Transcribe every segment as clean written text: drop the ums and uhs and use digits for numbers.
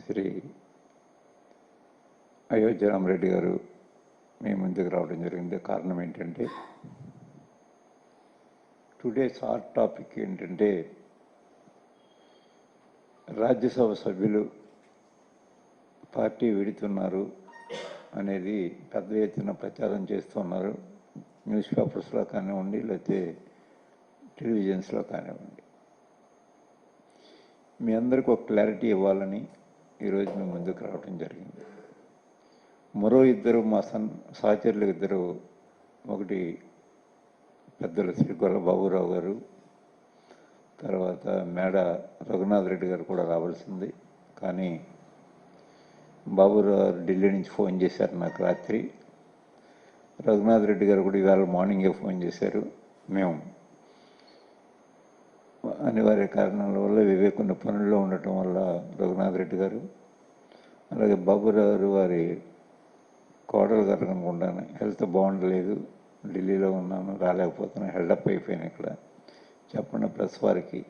శ్రీ అయోధ్య రామరెడ్డి గారు మీ ముందుకు రావడం జరిగింది. కారణం ఏంటంటే టుడేస్ హాట్ టాపిక్ ఏంటంటే రాజ్యసభ సభ్యులు పార్టీ విడుతున్నారు అనేది పెద్ద ఎత్తున ప్రచారం చేస్తున్నారు. న్యూస్ పేపర్స్లో కానివ్వండి, లేకపోతే టెలివిజన్స్లో కానివ్వండి. మీ అందరికీ ఒక క్లారిటీ ఇవ్వాలని ఈరోజు మేము ముందుకు రావడం జరిగింది. మరో ఇద్దరు మా సహచరులు ఇద్దరు, ఒకటి పెద్దలు శ్రీ గొల్ల బాబురావు గారు, తర్వాత మేడ రఘునాథ్ రెడ్డి గారు కూడా రావాల్సింది. కానీ బాబురావు ఢిల్లీ నుంచి ఫోన్ చేశారు నాకు రాత్రి. రఘునాథ్ రెడ్డి గారు కూడా ఇవాళ మార్నింగే ఫోన్ చేశారు. మేము అనివార్య కారణాల వల్ల వివేకున్న పనుల్లో ఉండటం వల్ల రఘునాథ్ రెడ్డి గారు, అలాగే బాబురావు గారు వారి కోడలు గారు అనుకుంటాను హెల్త్ బాగుండలేదు, ఢిల్లీలో ఉన్నాను, రాలేకపోతున్నాను, హెల్డప్ అయిపోయాను. ఇక్కడ చెప్పండి ప్రెస్ వారికి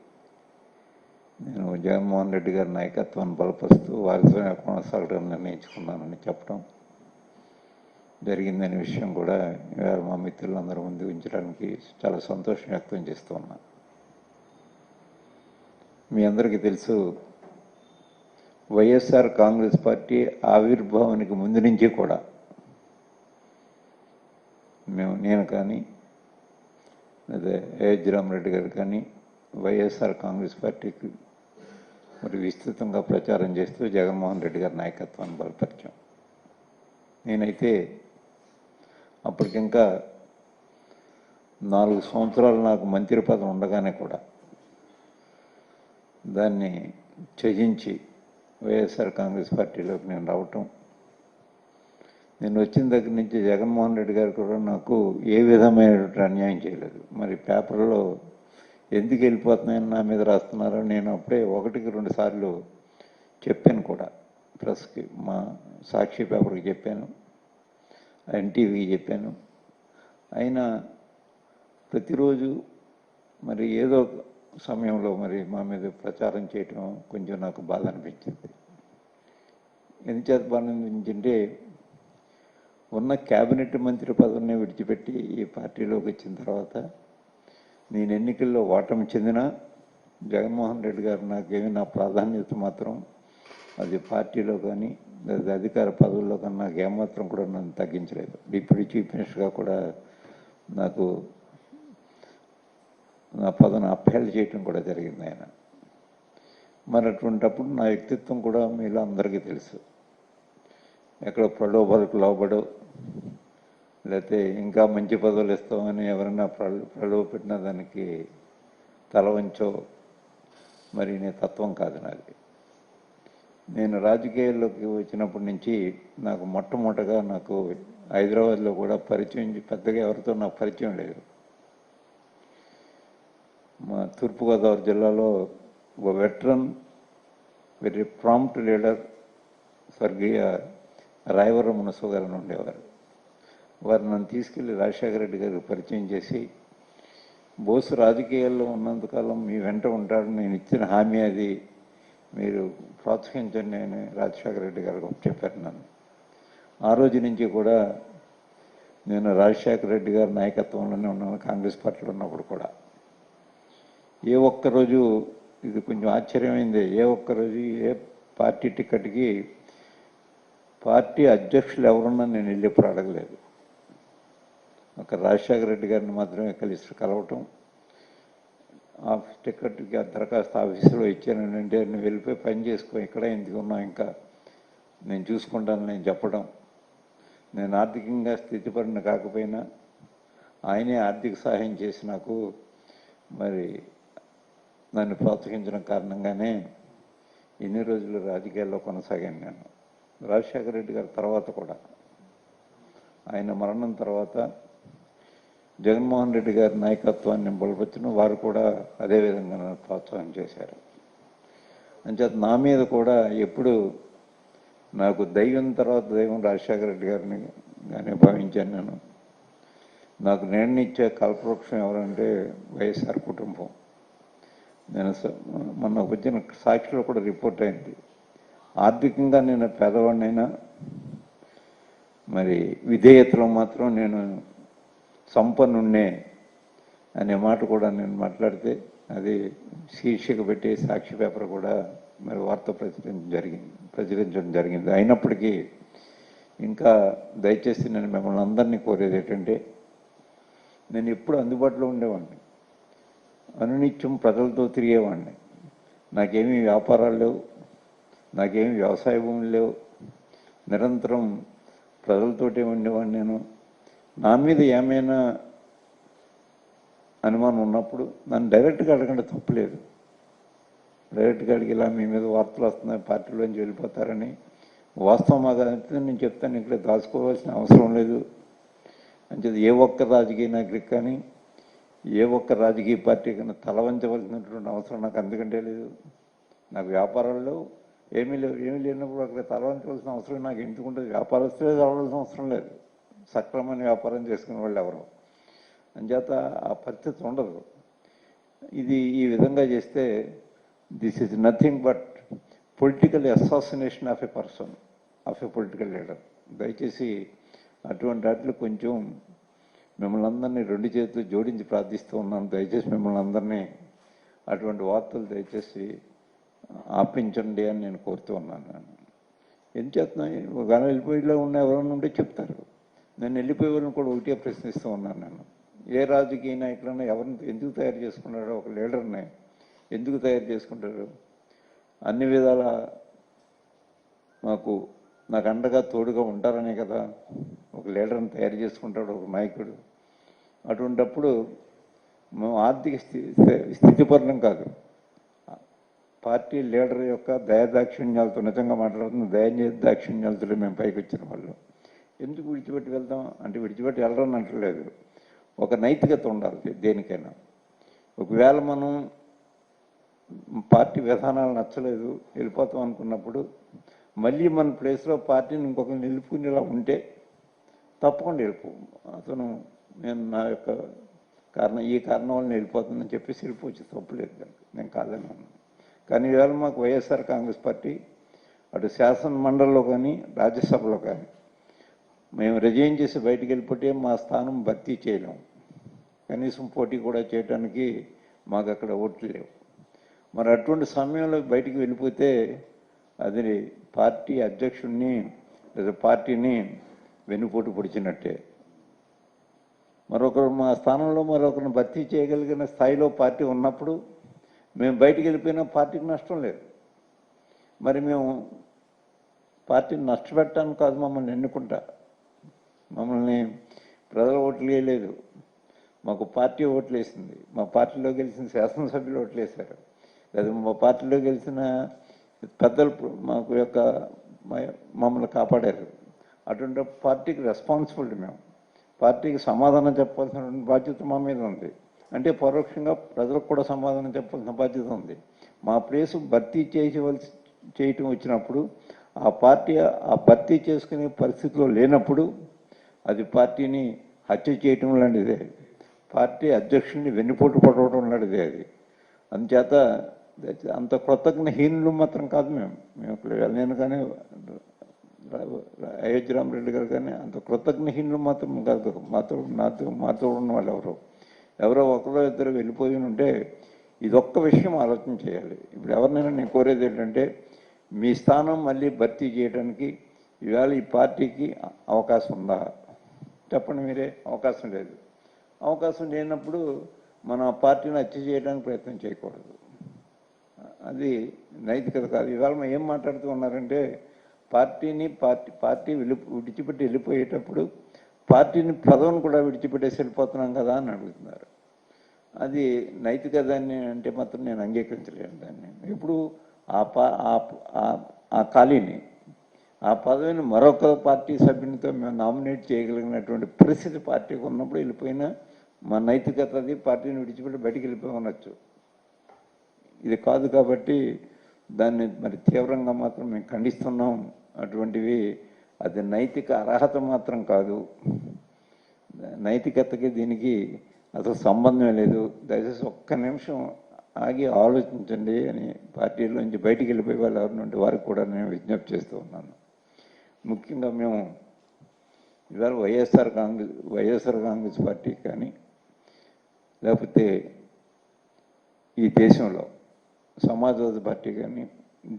నేను జగన్మోహన్ రెడ్డి గారి నాయకత్వాన్ని బలపరుస్తూ వారితోనే కొనసాగడం నిర్ణయించుకున్నానని చెప్పడం జరిగిందనే విషయం కూడా ఇవాళ మా మిత్రులందరూ ముందు ఉంచడానికి చాలా సంతోషం వ్యక్తం చేస్తూ ఉన్నా. మీ అందరికీ తెలుసు, వైఎస్ఆర్ కాంగ్రెస్ పార్టీ ఆవిర్భావానికి ముందు నుంచి కూడా నేను కానీ అదే అయోధ్య రామరెడ్డి గారు కానీ వైఎస్ఆర్ కాంగ్రెస్ పార్టీకి మరి విస్తృతంగా ప్రచారం చేస్తూ జగన్మోహన్ రెడ్డి గారి నాయకత్వాన్ని బలపరిచాం. నేనైతే అప్పటికింకా 4 సంవత్సరాలు నాకు మంత్రి పదవి ఉండగానే కూడా దాన్ని త్యజించి వైఎస్ఆర్ కాంగ్రెస్ పార్టీలోకి నేను రావటం, నేను వచ్చిన దగ్గర నుంచి జగన్మోహన్ రెడ్డి గారు కూడా నాకు ఏ విధమైనటువంటి అన్యాయం చేయలేదు. మరి పేపర్లో ఎందుకు వెళ్ళిపోతున్నాయని నా మీద రాస్తున్నారో నేను అప్పుడే 1-2 సార్లు చెప్పాను కూడా. ప్రెస్కి, మా సాక్షి పేపర్కి చెప్పాను, ఎన్టీవీకి చెప్పాను. అయినా ప్రతిరోజు మరి ఏదో సమయంలో మరి మా మీద ప్రచారం చేయటం కొంచెం నాకు బాధ అనిపించింది. ఎందుచేత బాధ అనిపించింటే ఉన్న క్యాబినెట్ మంత్రి పదవిని విడిచిపెట్టి ఈ పార్టీలోకి వచ్చిన తర్వాత నేను ఎన్నికల్లో ఓటమి చెందినా జగన్మోహన్ రెడ్డి గారు నాకేమి నా ప్రాధాన్యత మాత్రం అది పార్టీలో కానీ లేదా అధికార పదవుల్లో కానీ నాకు ఏమాత్రం కూడా నన్ను తగ్గించలేదు. డిప్యూటీ చీఫ్ మినిస్టర్గా కూడా నాకు నా పదవిని అప్పహేళ చేయటం కూడా జరిగింది ఆయన. మరి అటువంటిప్పుడు నా వ్యక్తిత్వం కూడా మీలో అందరికీ తెలుసు. ఎక్కడ ప్రలోభాలకు లోబడో లేకపోతే ఇంకా మంచి పదవులు ఇస్తామని ఎవరైనా ప్రలోభ పెట్టిన దానికి తల వంచో మరి నీ తత్వం కాదు నాది. నేను రాజకీయాల్లోకి వచ్చినప్పటి నుంచి నాకు మొట్టమొదటగా నాకు హైదరాబాద్లో కూడా పరిచయం పెద్దగా ఎవరితో నాకు పరిచయం లేదు. మా తూర్పుగోదావరి జిల్లాలో ఒక వెటరన్ వెరీ ప్రాంప్ట్ లీడర్ స్వర్గీయ రాయవరం మునసు గారు ఉండేవారు. వారు నన్ను తీసుకెళ్ళి రాజశేఖర రెడ్డి గారికి పరిచయం చేసి, బోసు రాజకీయాల్లో ఉన్నంతకాలం మీ వెంట ఉంటాడు, నేను ఇచ్చిన హామీ అది, మీరు ప్రోత్సహించండి అని రాజశేఖర రెడ్డి గారు చెప్పారు నన్ను. ఆ రోజు నుంచి కూడా నేను రాజశేఖర రెడ్డి గారి నాయకత్వంలోనే ఉన్నాను. కాంగ్రెస్ పార్టీలో ఉన్నప్పుడు కూడా ఏ ఒక్కరోజు, ఇది కొంచెం ఆశ్చర్యమైంది, ఏ ఒక్కరోజు ఏ పార్టీ టికెట్కి పార్టీ అధ్యక్షులు ఎవరున్నా నేను వెళ్ళి ఎప్పుడు అడగలేదు. ఒక రాజశేఖర రెడ్డి గారిని మాత్రమే కలవటం, టికెట్కి దరఖాస్తు ఆఫీసులో ఇచ్చానంటే నువ్వు వెళ్ళిపోయి పని చేసుకో, ఇక్కడ ఎందుకు ఉన్నావు, ఇంకా నేను చూసుకుంటాను నేను చెప్పడం. నేను ఆర్థికంగా స్థితిపడిన కాకపోయినా ఆయనే ఆర్థిక సహాయం చేసి నాకు మరి నన్ను ప్రోత్సహించడం కారణంగానే ఎన్ని రోజులు రాజకీయాల్లో కొనసాగాను నేను. రాజశేఖర రెడ్డి గారి తర్వాత కూడా ఆయన మరణం తర్వాత జగన్మోహన్ రెడ్డి గారి నాయకత్వాన్ని బలపరిచిన వారు కూడా అదేవిధంగా నన్ను ప్రోత్సాహం చేశారు. అంచేత నా మీద కూడా ఎప్పుడు నాకు దైవం తర్వాత దైవం రాజశేఖర రెడ్డి గారిని గానే భావించాను నేను. నాకు నిర్ణయించే కల్పవృక్షం ఎవరంటే వైఎస్ఆర్ కుటుంబం. నేను మొన్న వచ్చిన సాక్షిలో కూడా రిపోర్ట్ అయింది. ఆర్థికంగా నేను పేదవాడినైనా మరి విధేయతలో మాత్రం నేను సంపన్నున్నే అనే మాట కూడా నేను మాట్లాడితే అది శీర్షిక పెట్టి సాక్షి పేపర్ కూడా మరి వార్త ప్రచురించడం జరిగింది. అయినప్పటికీ ఇంకా దయచేసి నేను మిమ్మల్ని అందరినీ కోరేది ఏంటంటే, నేను ఎప్పుడు అందుబాటులో ఉండేవాడిని, అనునిత్యం ప్రజలతో తిరిగేవాడిని. నాకేమీ వ్యాపారాలు లేవు, నాకేమీ వ్యవసాయ భూములు లేవు, నిరంతరం ప్రజలతోటే ఉండేవాడిని. నేను నా మీద ఏమైనా అనుమానం ఉన్నప్పుడు నన్ను డైరెక్ట్గా అడగండి, తప్పులేదు. డైరెక్ట్గా అడిగి ఇలా మీ మీద వార్తలు వస్తున్నాయి, పార్టీలోంచి వెళ్ళిపోతారని వాస్తవం అదంతా నేను చెప్తాను. ఇక్కడ దాచుకోవాల్సిన అవసరం లేదు అని చెప్పి ఏ ఒక్క రాజకీయ నాయకుడికి కానీ ఏ ఒక్క రాజకీయ పార్టీ కన్నా తలవంచవలసినటువంటి అవసరం నాకు అందుకంటే లేదు. నాకు వ్యాపారాల్లో ఏమీ లేనప్పుడు అక్కడ తలవంచవలసిన అవసరం నాకు ఎందుకుంటుంది? వ్యాపారస్తులే తలవాల్సిన అవసరం లేదు, సక్రమమైన వ్యాపారం చేసుకునే వాళ్ళు ఎవరు. అంచేత ఆ పరిస్థితి ఉండదు. ఇది ఈ విధంగా చేస్తే this is nothing but political assassination of a person, of a political leader. దయచేసి అటువంటి వాటిలో కొంచెం మిమ్మల్ని అందరినీ రెండు చేతులు జోడించి ప్రార్థిస్తూ ఉన్నాను. దయచేసి మిమ్మల్ని అందరినీ అటువంటి వార్తలు దయచేసి ఆపించండి అని నేను కోరుతూ ఉన్నాను. ఏం చేస్తున్నాయి, ఒకవేళ వెళ్ళిపోయిలో ఉన్న ఎవరైనా ఉంటే చెప్తారు. నేను వెళ్ళిపోయే వాళ్ళని కూడా ఒకటే ప్రశ్నిస్తూ ఉన్నాను. నేను ఏ రాజకీయ నాయకులైనా ఎవరిని ఎందుకు తయారు చేసుకున్నారో, ఒక లీడర్ని ఎందుకు తయారు చేసుకుంటారు? అన్ని విధాల నాకు అండగా తోడుగా ఉంటారనే కదా ఒక లీడర్ని తయారు చేసుకుంటాడు ఒక నాయకుడు. అటువంటప్పుడు మేము ఆర్థిక స్థితిపరణం కాదు, పార్టీ లీడర్ యొక్క దయాదాక్షిణ్యాలతో, నిజంగా మాట్లాడుతున్న దయాదాక్షిణ్యాలతో మేము పైకి వచ్చిన వాళ్ళు. ఎందుకు విడిచిపెట్టి వెళ్తాం అంటే, విడిచిపెట్టి వెళ్ళడం అంటలేదు, ఒక నైతికత ఉండాలి దేనికైనా. ఒకవేళ మనం పార్టీ విధానాలు నచ్చలేదు వెళ్ళిపోతాం అనుకున్నప్పుడు మళ్ళీ మన ప్లేస్లో పార్టీని ఇంకొకరిని నిలుపుకునేలా ఉంటే తప్పకుండా వెళ్ళిపో. అతను నేను నా యొక్క ఈ కారణం వల్ల వెళ్ళిపోతుందని చెప్పేసి వెళ్ళిపోవచ్చు, తప్పులేదు దానికి, నేను కాదని అన్నాను. కానీ ఇవాళ మాకు వైఎస్ఆర్ కాంగ్రెస్ పార్టీ అటు శాసన మండలిలో కానీ రాజ్యసభలో కానీ మేము రిజైన్ చేసి బయటికి వెళ్ళిపోతే మా స్థానం భర్తీ చేయలేము, కనీసం పోటీ కూడా చేయడానికి మాకు అక్కడ ఓట్లు లేవు. మరి అటువంటి సమయంలో బయటికి వెళ్ళిపోతే అది పార్టీ అధ్యక్షుడిని లేదా పార్టీని వెన్నుపోటు పొడిచినట్టే. మరొకరు మా స్థానంలో మరొకరిని భర్తీ చేయగలిగిన స్థాయిలో పార్టీ ఉన్నప్పుడు మేము బయటికి వెళ్ళిపోయినా పార్టీకి నష్టం లేదు. మరి మేము పార్టీని నష్టపెట్టడానికి కాదు మమ్మల్ని ఎన్నుకుంటా, మమ్మల్ని ప్రజలు ఓట్లు వేయలేదు, మాకు పార్టీ ఓట్లు వేసింది. మా పార్టీలో గెలిచిన శాసనసభ్యులు ఓట్లు వేశారు, లేదా మా పార్టీలో గెలిచిన పెద్దలు మాకు యొక్క మమ్మల్ని కాపాడారు. అటువంటి పార్టీకి రెస్పాన్సిబిలిటీ, మేము పార్టీకి సమాధానం చెప్పాల్సిన బాధ్యత మా మీద ఉంది. అంటే పరోక్షంగా ప్రజలకు కూడా సమాధానం చెప్పాల్సిన బాధ్యత ఉంది. మా ప్లేసు భర్తీ చేయటం వచ్చినప్పుడు ఆ భర్తీ చేసుకునే పరిస్థితిలో లేనప్పుడు అది పార్టీని హత్య చేయటం లాంటిదే, పార్టీ అధ్యక్షుడిని వెన్నుపోటు పడవడం లాంటిదే అది. అందుచేత అంత కృతజ్ఞహీనులు మాత్రం కాదు మేము నేను కానీ అయోధ్య రామరెడ్డి గారు కానీ అంత కృతజ్ఞహీనులు మాత్రం కాదు. మాతో ఉన్న వాళ్ళు ఎవరో ఒకరో ఇద్దరు వెళ్ళిపోయి ఉంటే ఇదొక్క విషయం ఆలోచన చేయాలి. ఇప్పుడు ఎవరినైనా నేను కోరేది ఏంటంటే, మీ స్థానం మళ్ళీ భర్తీ చేయడానికి ఇవాళ ఈ పార్టీకి అవకాశం ఉందా చెప్పండి మీరే. అవకాశం లేదు. అవకాశం లేనప్పుడు మన పార్టీని హత్య చేయడానికి ప్రయత్నం చేయకూడదు, అది నైతికత కాదు. ఇవాళ మనం ఏం మాట్లాడుతూ ఉన్నారంటే, పార్టీ విడిచిపెట్టి వెళ్ళిపోయేటప్పుడు పార్టీని పదవిని కూడా విడిచిపెట్టేసి వెళ్ళిపోతున్నాం కదా అని అడుగుతున్నారు. అది నైతికత అని అంటే మాత్రం నేను అంగీకరించలేను దాన్ని. ఇప్పుడు ఆ ఖాళీని, ఆ పదవిని మరొక పార్టీ సభ్యునితో మేము నామినేట్ చేయగలిగినటువంటి పరిస్థితి పార్టీకి ఉన్నప్పుడు వెళ్ళిపోయినా మా నైతికత అది పార్టీని విడిచిపెట్టి బయటికి వెళ్ళిపోవచ్చు. ఇది కాదు కాబట్టి దాన్ని మరి తీవ్రంగా మాత్రం మేము ఖండిస్తున్నాం. అటువంటివి అది నైతిక అర్హత మాత్రం కాదు, నైతికతకి దీనికి అసలు సంబంధమే లేదు. దయచేసి ఒక్క నిమిషం ఆగి ఆలోచించండి అని పార్టీలోంచి బయటికి వెళ్ళిపోయి వాళ్ళు ఎవరినుంటే వారికి కూడా నేను విజ్ఞప్తి చేస్తూ ఉన్నాను. ముఖ్యంగా మేము ఇవాళ వైఎస్ఆర్ కాంగ్రెస్ పార్టీ కానీ లేకపోతే ఈ దేశంలో సమాజ్వాదీ పార్టీ కానీ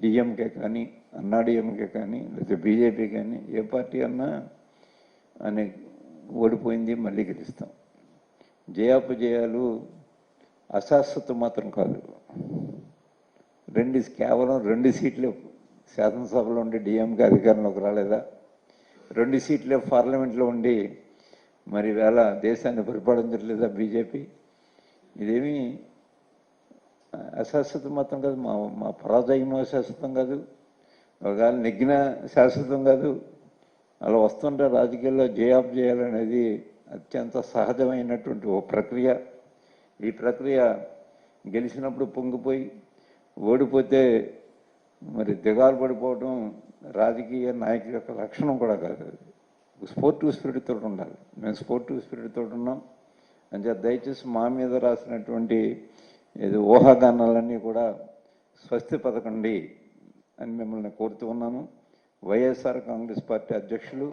డిఎంకే కానీ అన్నాడీఎంకే కానీ లేకపోతే బీజేపీ కానీ ఏ పార్టీ అన్నా అని ఓడిపోయింది మళ్ళీ గెలుస్తాం. జయాపజయాలు అశాశ్వతం మాత్రం కాదు. కేవలం 2 సీట్లే శాసనసభలో ఉండి డిఎంకే అధికారంలోకి రాలేదా, 2 సీట్లే పార్లమెంట్లో ఉండి మరి వేళ దేశాన్ని పరిపాలించట్లేదా బీజేపీ? ఇదేమీ అశాశ్వతం మాత్రం కాదు. మా పరాజయం శాశ్వతం కాదు, ఒకవేళ నెగ్గిన శాశ్వతం కాదు. అలా వస్తుంటే రాజకీయాల్లో జయాపజయాలనేది అత్యంత సహజమైనటువంటి ఓ ప్రక్రియ. ఈ ప్రక్రియ గెలిచినప్పుడు పొంగిపోయి ఓడిపోతే మరి దిగాలు పడిపోవడం రాజకీయ నాయకుల యొక్క లక్షణం కూడా కాదు. స్పోర్టివ్ స్పిరిట్ తోటి ఉండాలి. మేము స్పోర్టివ్ స్పిరిట్ తోటి ఉన్నాం. అంటే దయచేసి మా మీద రాసినటువంటి ఏదో ఊహాగానాలన్నీ కూడా స్వస్తి పథకండి అని మిమ్మల్ని కోరుతూ ఉన్నాను. వైఎస్ఆర్ కాంగ్రెస్ పార్టీ అధ్యక్షులు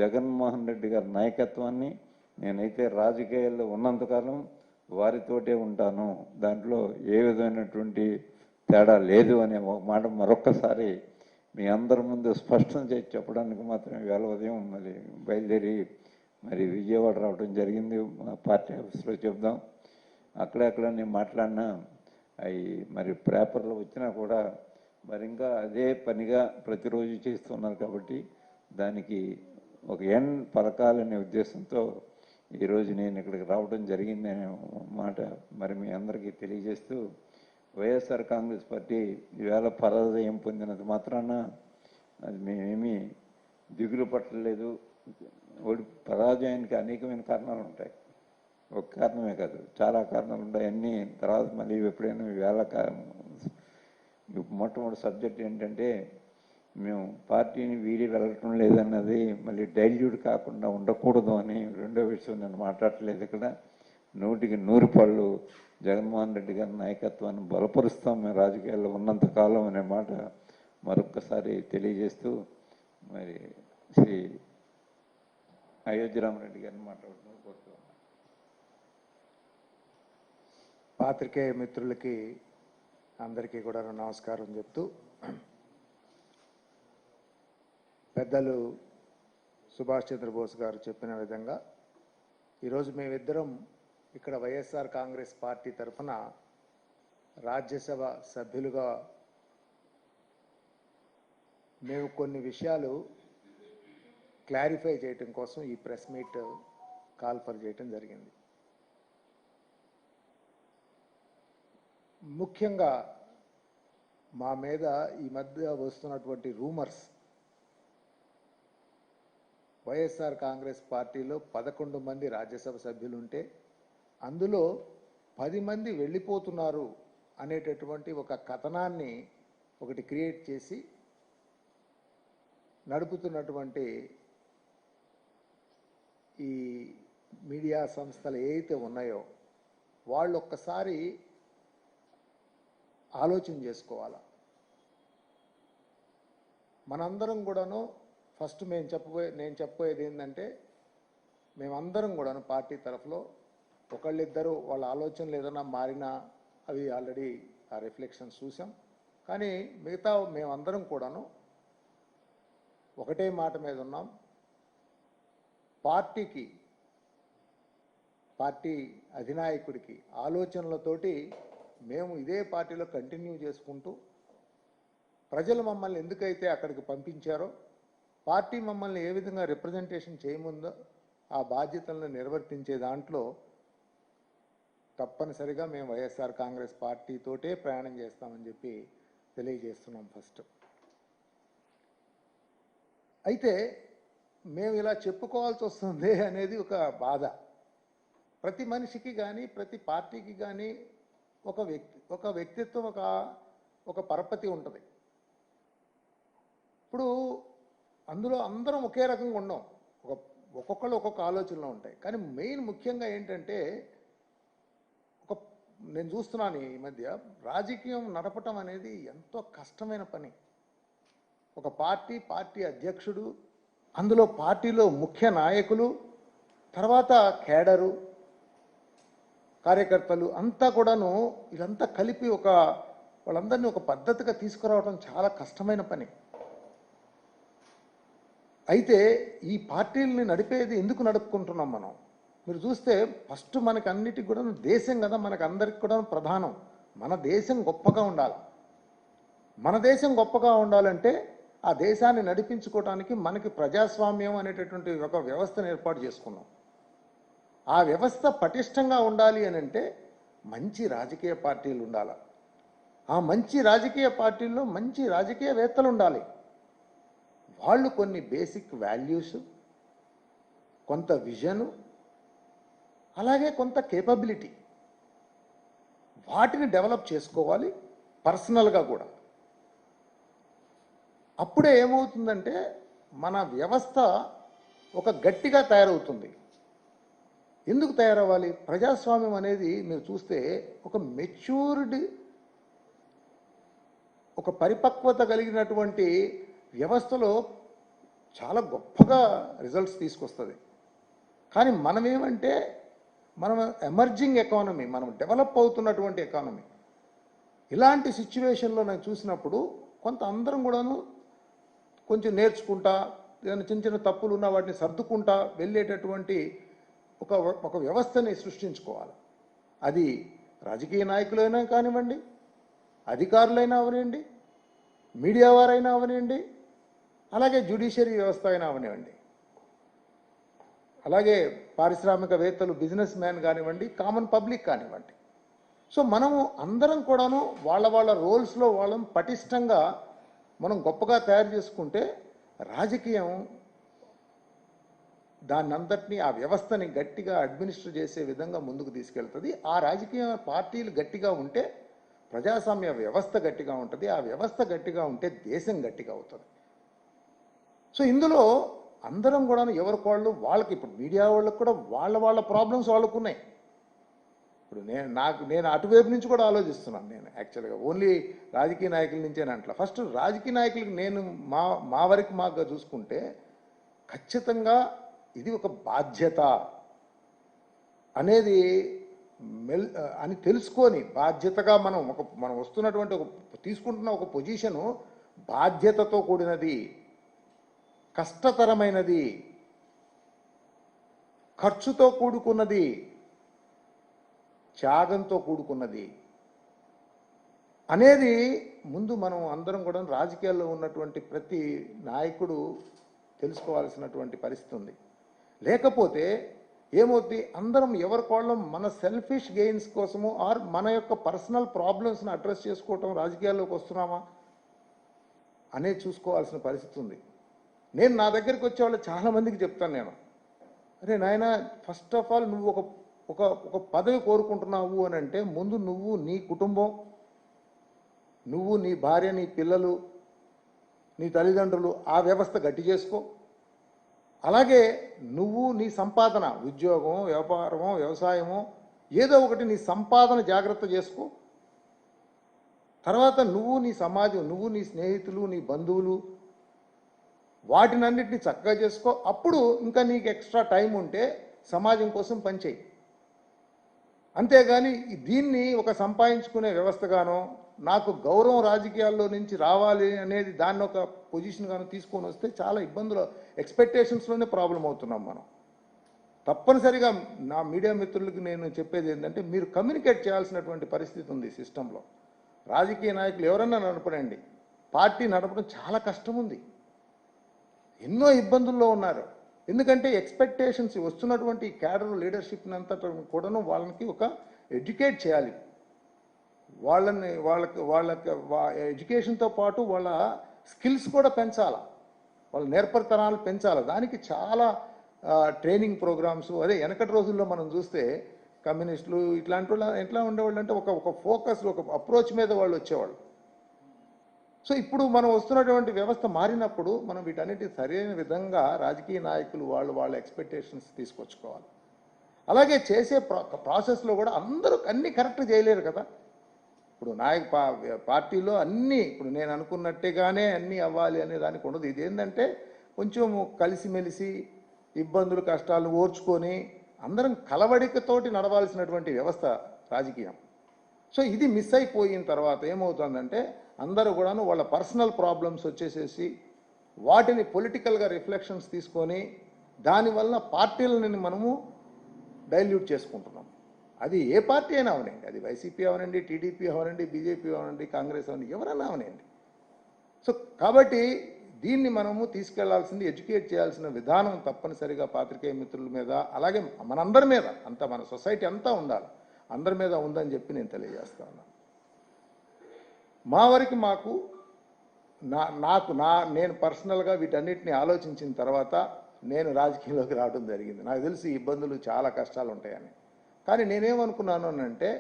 జగన్మోహన్ రెడ్డి గారి నాయకత్వాన్ని నేనైతే రాజకీయాల్లో ఉన్నంతకాలం వారితోటే ఉంటాను. దాంట్లో ఏ విధమైనటువంటి తేడా లేదు అనే ఒక మాట మరొక్కసారి మీ అందరి ముందు స్పష్టం చేసి చెప్పడానికి మాత్రం వేళ ఉదయం మరి బయలుదేరి మరి విజయవాడ రావడం జరిగింది. మా పార్టీ ఆఫీస్లో చెప్దాం. అక్కడెక్కడ నేను మాట్లాడినా అవి మరి పేపర్లో వచ్చినా కూడా మరి ఇంకా అదే పనిగా ప్రతిరోజు చేస్తున్నారు కాబట్టి దానికి ఒక ఎండ్ పలకాలనే ఉద్దేశంతో ఈరోజు నేను ఇక్కడికి రావడం జరిగింది అనే మాట మరి మీ అందరికీ తెలియజేస్తూ, వైఎస్ఆర్ కాంగ్రెస్ పార్టీ ఈవేళ పరాజయం పొందినంత మాత్రాన అది మేమేమీ దిగులు పట్టలేదు. పరాజయానికి అనేకమైన కారణాలు ఉంటాయి. ఒక కారణమే కాదు, చాలా కారణాలు ఉంటాయి. అన్నీ తర్వాత మళ్ళీ ఎప్పుడైనా ఈవేళ మొట్టమొదటి సబ్జెక్ట్ ఏంటంటే మేము పార్టీని వీడి వెళ్ళటం లేదన్నది మళ్ళీ డైల్యూట్ కాకుండా ఉండకూడదు అని రెండో విషయం నేను మాట్లాడలేదు. ఇక్కడ 100కి 100 పళ్ళు జగన్మోహన్ రెడ్డి గారి నాయకత్వాన్ని బలపరుస్తాం మేము రాజకీయాల్లో ఉన్నంతకాలం అనే మాట మరొక్కసారి తెలియజేస్తూ మరి శ్రీ అయోధ్యరామరెడ్డి గారిని మాట్లాడుతూ కోరుతున్నాను. పాత్రికేయ మిత్రులకి అందరికీ కూడా నమస్కారం చెప్తూ, పెద్దలు సుభాష్ చంద్రబోస్ గారు చెప్పిన విధంగా ఈరోజు మేమిద్దరం ఇక్కడ వైఎస్ఆర్ కాంగ్రెస్ పార్టీ తరఫున రాజ్యసభ సభ్యులుగా మేము కొన్ని విషయాలు క్లారిఫై చేయటం కోసం ఈ ప్రెస్ మీట్ కాల్ఫర్ చేయటం జరిగింది. ముఖ్యంగా మా మీద ఈ మధ్య వస్తున్నటువంటి రూమర్స్, వైఎస్ఆర్ కాంగ్రెస్ పార్టీలో 11 మంది రాజ్యసభ సభ్యులు ఉంటే అందులో 10 మంది వెళ్ళిపోతున్నారు అనేటటువంటి ఒక కథనాన్ని ఒకటి క్రియేట్ చేసి నడుపుతున్నటువంటి ఈ మీడియా సంస్థలు ఏవైతే ఉన్నాయో వాళ్ళు ఒక్కసారి ఆలోచన చేసుకోవాలా. మనందరం కూడాను ఫస్ట్ నేను చెప్పబోయేది ఏంటంటే, మేమందరం కూడాను పార్టీ తరఫులో ఒకళ్ళిద్దరు వాళ్ళ ఆలోచనలు ఏదైనా మారినా అవి ఆల్రెడీ ఆ రిఫ్లెక్షన్స్ చూసాం. కానీ మిగతా మేమందరం కూడాను ఒకటే మాట మీద ఉన్నాం. పార్టీ అధినాయకుడికి ఆలోచనలతోటి మేము ఇదే పార్టీలో కంటిన్యూ చేసుకుంటూ, ప్రజలు మమ్మల్ని ఎందుకైతే అక్కడికి పంపించారో, పార్టీ మమ్మల్ని ఏ విధంగా రిప్రజెంటేషన్ చేయముందో ఆ బాధ్యతలను నిర్వర్తించే దాంట్లో తప్పనిసరిగా మేము వైఎస్ఆర్ కాంగ్రెస్ పార్టీతోటే ప్రయాణం చేస్తామని చెప్పి తెలియజేస్తున్నాం ఫస్ట్. అయితే మేము ఇలా చెప్పుకోవాల్సి వస్తుంది అనేది ఒక బాధ. ప్రతి మనిషికి కానీ ప్రతి పార్టీకి కానీ ఒక వ్యక్తిత్వం, ఒక పరపతి ఉంటుంది. ఇప్పుడు అందులో అందరం ఒకే రకంగా ఉండం, ఒక్కొక్కళ్ళు ఒక్కొక్క ఆలోచనలో ఉంటాయి. కానీ మెయిన్ ముఖ్యంగా ఏంటంటే నేను చూస్తున్నాను ఈ మధ్య రాజకీయం నడపటం అనేది ఎంతో కష్టమైన పని. ఒక పార్టీ అధ్యక్షుడు, అందులో పార్టీలో ముఖ్య నాయకులు, తర్వాత కేడరు, కార్యకర్తలు అంతా కూడాను ఇదంతా కలిపి వాళ్ళందరినీ ఒక పద్ధతిగా తీసుకురావడం చాలా కష్టమైన పని. అయితే ఈ పార్టీలని నడిపేది ఎందుకు నడుపుకుంటున్నాం మనం? మీరు చూస్తే ఫస్ట్ మనకి అన్నిటికి కూడా దేశం కదా, మనకు అందరికి కూడా ప్రధానం. మన దేశం గొప్పగా ఉండాలి. మన దేశం గొప్పగా ఉండాలంటే ఆ దేశాన్ని నడిపించుకోవడానికి మనకి ప్రజాస్వామ్యం అనేటటువంటి ఒక వ్యవస్థను ఏర్పాటు చేసుకున్నాం. ఆ వ్యవస్థ పటిష్టంగా ఉండాలి అని అంటే మంచి రాజకీయ పార్టీలు ఉండాలి. ఆ మంచి రాజకీయ పార్టీల్లో మంచి రాజకీయవేత్తలు ఉండాలి. వాళ్ళు కొన్ని బేసిక్ వాల్యూస్, కొంత విజను, అలాగే కొంత కేపబిలిటీ, వాటిని డెవలప్ చేసుకోవాలి పర్సనల్గా కూడా. అప్పుడే ఏమవుతుందంటే మన వ్యవస్థ ఒక గట్టిగా తయారవుతుంది. ఎందుకు తయారవ్వాలి? ప్రజాస్వామ్యం అనేది మీరు చూస్తే ఒక మెచ్యూర్డ్, ఒక పరిపక్వత కలిగినటువంటి వ్యవస్థలో చాలా గొప్పగా రిజల్ట్స్ తీసుకొస్తుంది. కానీ మనమేమంటే మనం ఎమర్జింగ్ ఎకానమీ, మనం డెవలప్ అవుతున్నటువంటి ఎకానమీ. ఇలాంటి సిచ్యువేషన్లో నేను చూసినప్పుడు కొంత అందరం కూడాను కొంచెం నేర్చుకుంటా, ఏదైనా చిన్న చిన్న తప్పులు ఉన్న వాటిని సర్దుకుంటా వెళ్ళేటటువంటి ఒక వ్యవస్థని సృష్టించుకోవాలి. అది రాజకీయ నాయకులైనా కానివ్వండి, అధికారులైనా అవనివ్వండి, మీడియా వారైనా అవనివ్వండి, అలాగే జ్యుడిషియరీ వ్యవస్థ అయినా అవనివ్వండి, అలాగే పారిశ్రామికవేత్తలు, బిజినెస్ మ్యాన్ కానివ్వండి, కామన్ పబ్లిక్ కానివ్వండి. సో మనము అందరం కూడాను వాళ్ళ రోల్స్లో వాళ్ళని పటిష్టంగా మనం గొప్పగా తయారు చేసుకుంటే రాజకీయం దాన్నంతటినీ, ఆ వ్యవస్థని గట్టిగా అడ్మినిస్టర్ చేసే విధంగా ముందుకు తీసుకెళ్తుంది. ఆ రాజకీయ పార్టీలు గట్టిగా ఉంటే ప్రజాస్వామ్య వ్యవస్థ గట్టిగా ఉంటుంది. ఆ వ్యవస్థ గట్టిగా ఉంటే దేశం గట్టిగా అవుతుంది. సో ఇందులో అందరం కూడా వాళ్ళకి ఇప్పుడు మీడియా వాళ్ళకి కూడా వాళ్ళ ప్రాబ్లమ్స్ వాళ్ళకు ఉన్నాయి. ఇప్పుడు నేను అటువైపు నుంచి కూడా ఆలోచిస్తున్నాను. నేను యాక్చువల్గా ఓన్లీ రాజకీయ నాయకుల నుంచే అంటలా. ఫస్ట్ రాజకీయ నాయకులకు నేను మా వరకు మాకు చూసుకుంటే ఖచ్చితంగా ఇది ఒక బాధ్యత అనేది అని తెలుసుకొని బాధ్యతగా మనం వస్తున్నటువంటి తీసుకుంటున్న ఒక పొజిషను బాధ్యతతో కూడినది, కష్టతరమైనది, ఖర్చుతో కూడుకున్నది, త్యాగంతో కూడుకున్నది అనేది ముందు మనం అందరం కూడా రాజకీయాల్లో ఉన్నటువంటి ప్రతి నాయకుడు తెలుసుకోవాల్సినటువంటి పరిస్థితి ఉంది. లేకపోతే ఏమవుతుంది, అందరం ఎవరికోళ్ళం మన సెల్ఫిష్ గెయిన్స్ కోసము ఆర్ మన యొక్క పర్సనల్ ప్రాబ్లమ్స్ని అడ్రస్ చేసుకోవటం రాజకీయాల్లోకి వస్తున్నామా అనేది చూసుకోవాల్సిన పరిస్థితి ఉంది. నేను నా దగ్గరికి వచ్చే వాళ్ళు చాలామందికి చెప్తాను, నేను అరే నాయన, ఫస్ట్ ఆఫ్ ఆల్ నువ్వు ఒక పదవి కోరుకుంటున్నావు అని అంటే ముందు నువ్వు, నీ కుటుంబం, నువ్వు, నీ భార్య, నీ పిల్లలు, నీ తల్లిదండ్రులు, ఆ వ్యవస్థ గట్టి చేసుకో. అలాగే నువ్వు నీ సంపాదన, ఉద్యోగం, వ్యాపారమో, వ్యవసాయమో, ఏదో ఒకటి నీ సంపాదన జాగ్రత్త చేసుకో. తర్వాత నువ్వు, నీ సమాజం, నువ్వు, నీ స్నేహితులు, నీ బంధువులు, వాటినన్నిటిని చక్కగా చేసుకో. అప్పుడు ఇంకా నీకు ఎక్స్ట్రా టైం ఉంటే సమాజం కోసం పనిచేయి. అంతేగాని దీన్ని ఒక సంపాదించుకునే వ్యవస్థగానో, నాకు గౌరవం రాజకీయాల్లో నుంచి రావాలి అనేది దాన్ని ఒక పొజిషన్ గాను తీసుకొని వస్తే చాలా ఇబ్బందులు, ఎక్స్పెక్టేషన్స్లోనే ప్రాబ్లం అవుతున్నాం మనం. తప్పనిసరిగా నా మీడియా మిత్రులకు నేను చెప్పేది ఏంటంటే, మీరు కమ్యూనికేట్ చేయాల్సినటువంటి పరిస్థితి ఉంది సిస్టంలో. రాజకీయ నాయకులు ఎవరన్నా నడపడండి, పార్టీ నడపడం చాలా కష్టం ఉంది, ఎన్నో ఇబ్బందుల్లో ఉన్నారు. ఎందుకంటే ఎక్స్పెక్టేషన్స్ వస్తున్నటువంటి క్యాడర్ లీడర్షిప్ని అంతా కూడాను వాళ్ళకి ఒక ఎడ్యుకేట్ చేయాలి. వాళ్ళకి ఎడ్యుకేషన్తో పాటు వాళ్ళ స్కిల్స్ కూడా పెంచాలి, వాళ్ళ నేర్పరితనాలు పెంచాలి. దానికి చాలా ట్రైనింగ్ ప్రోగ్రామ్స్, అదే వెనకటి రోజుల్లో మనం చూస్తే కమ్యూనిస్టులు ఇట్లాంటి వాళ్ళు ఎట్లా ఉండేవాళ్ళు అంటే ఒక ఫోకస్, ఒక అప్రోచ్ మీద వాళ్ళు వచ్చేవాళ్ళు. సో ఇప్పుడు మనం వస్తున్నటువంటి వ్యవస్థ మారినప్పుడు మనం వీటన్నిటి సరైన విధంగా రాజకీయ నాయకులు వాళ్ళ ఎక్స్పెక్టేషన్స్ తీసుకొచ్చుకోవాలి. అలాగే చేసే ప్రాసెస్లో కూడా అందరూ అన్నీ కరెక్ట్ చేయలేరు కదా. ఇప్పుడు పార్టీలో అన్నీ ఇప్పుడు నేను అనుకున్నట్టుగానే అన్నీ అవ్వాలి అనే దానికి ఉండదు. ఇది ఏంటంటే కొంచెం కలిసిమెలిసి ఇబ్బందులు కష్టాలు ఓర్చుకొని అందరం కలవడికతోటి నడవాల్సినటువంటి వ్యవస్థ రాజకీయం. సో ఇది మిస్ అయిపోయిన తర్వాత ఏమవుతుందంటే అందరూ కూడాను వాళ్ళ పర్సనల్ ప్రాబ్లమ్స్ వచ్చేసేసి వాటిని పొలిటికల్గా రిఫ్లెక్షన్స్ తీసుకొని దానివల్ల పార్టీలని మనము డైల్యూట్ చేసుకుంటున్నాం. అది ఏ పార్టీ అయినా అవనండి, అది వైసీపీ అవనండి, టీడీపీ అవనండి, బీజేపీ అవనండి, కాంగ్రెస్ అవనండి, ఎవరైనా అవనండి. సో కాబట్టి దీన్ని మనము తీసుకెళ్లాల్సింది, ఎడ్యుకేట్ చేయాల్సిన విధానం తప్పనిసరిగా పాత్రికేయ మిత్రుల మీద, అలాగే మనందరి మీద అంతా, మన సొసైటీ అంతా ఉండాలి, అందరి మీద ఉందని చెప్పి నేను తెలియజేస్తా ఉన్నాను. మా వరకు మాకు నేను పర్సనల్గా వీటన్నిటిని ఆలోచించిన తర్వాత నేను రాజకీయంలోకి రావడం జరిగింది. నాకు తెలిసి ఇబ్బందులు చాలా కష్టాలు ఉంటాయని. కానీ నేనేమనుకున్నాను అంటే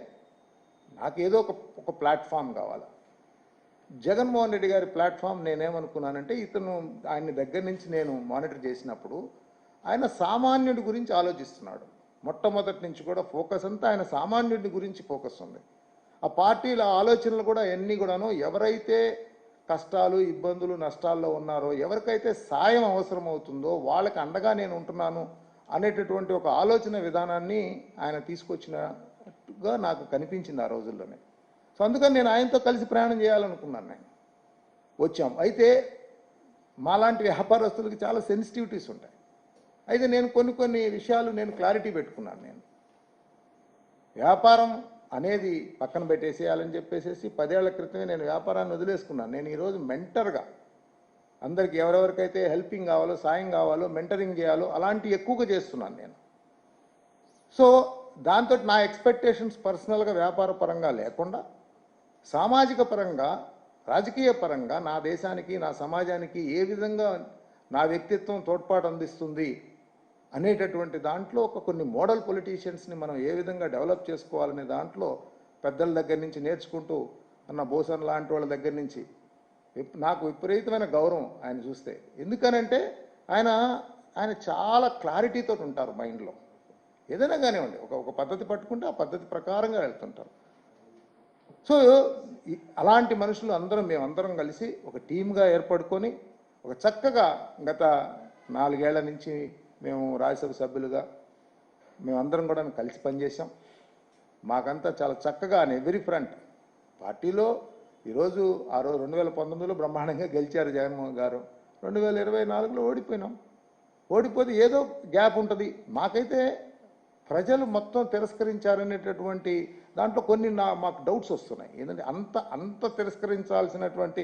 నాకేదో ఒక ప్లాట్ఫామ్ కావాలి. జగన్మోహన్ రెడ్డి గారి ప్లాట్ఫామ్ నేనేమనుకున్నానంటే ఆయన దగ్గర నుంచి నేను మానిటర్ చేసినప్పుడు ఆయన సామాన్యుడి గురించి ఆలోచిస్తున్నాడు. మొట్టమొదటి నుంచి కూడా ఫోకస్ అంతా ఆయన సామాన్యుడి గురించి ఫోకస్ ఉంది. ఆ పార్టీల ఆలోచనలు కూడా అన్నీ కూడాను ఎవరైతే కష్టాలు ఇబ్బందులు నష్టాల్లో ఉన్నారో, ఎవరికైతే సాయం అవసరం అవుతుందో వాళ్ళకి అండగా నేను ఉంటున్నాను అనేటటువంటి ఒక ఆలోచన విధానాన్ని ఆయన తీసుకొచ్చినట్టుగా నాకు కనిపించింది ఆ రోజుల్లోనే. సో అందుకని నేను ఆయనతో కలిసి ప్రయాణం చేయాలనుకున్నాను. నేను వచ్చాం. అయితే మాలాంటి వ్యాపారస్తులకి చాలా సెన్సిటివిటీస్ ఉంటాయి. అయితే నేను కొన్ని విషయాలు నేను క్లారిటీ పెట్టుకున్నాను. నేను వ్యాపారం అనేది పక్కన పెట్టేసేయాలని చెప్పేసి 10 ఏళ్ల క్రితమే నేను వ్యాపారాన్ని వదిలేసుకున్నాను. నేను ఈరోజు మెంటర్గా అందరికి ఎవరెవరికైతే హెల్పింగ్ కావాలో, సాయం కావాలో, మెంటరింగ్ చేయాలో అలాంటివి ఎక్కువగా చేస్తున్నాను నేను. సో దాంతో నా ఎక్స్పెక్టేషన్స్ పర్సనల్గా వ్యాపార పరంగా లేకుండా సామాజిక పరంగా, రాజకీయ పరంగా నా దేశానికి, నా సమాజానికి ఏ విధంగా నా వ్యక్తిత్వం తోడ్పాటు అందిస్తుంది అనేటటువంటి దాంట్లో కొన్ని మోడల్ పొలిటీషియన్స్ని మనం ఏ విధంగా డెవలప్ చేసుకోవాలనే దాంట్లో పెద్దల దగ్గర నుంచి నేర్చుకుంటూ అన్న బోసన్ లాంటి వాళ్ళ దగ్గర నుంచి నాకు విపరీతమైన గౌరవం ఆయన చూస్తే. ఎందుకనంటే ఆయన చాలా క్లారిటీతో ఉంటారు మైండ్లో. ఏదైనా కానివ్వండి, ఒక పద్ధతి పట్టుకుంటే ఆ పద్ధతి ప్రకారంగా వెళ్తుంటారు. సో అలాంటి మనుషులు మేమందరం కలిసి ఒక టీమ్గా ఏర్పడుకొని ఒక చక్కగా గత 4 ఏళ్ల నుంచి మేము రాజ్యసభ సభ్యులుగా మేమందరం కూడా కలిసి పనిచేసాం. మాకంతా చాలా చక్కగా ఎవ్రీ ఫ్రంట్ పార్టీలో ఈరోజు 2019లో బ్రహ్మాండంగా గెలిచారు జగన్మోహన్ గారు. 2024లో ఓడిపోయినాం. ఓడిపోతే ఏదో గ్యాప్ ఉంటుంది. మాకైతే ప్రజలు మొత్తం తిరస్కరించారనేటటువంటి దాంట్లో మాకు డౌట్స్ వస్తున్నాయి. ఏంటంటే అంత తిరస్కరించాల్సినటువంటి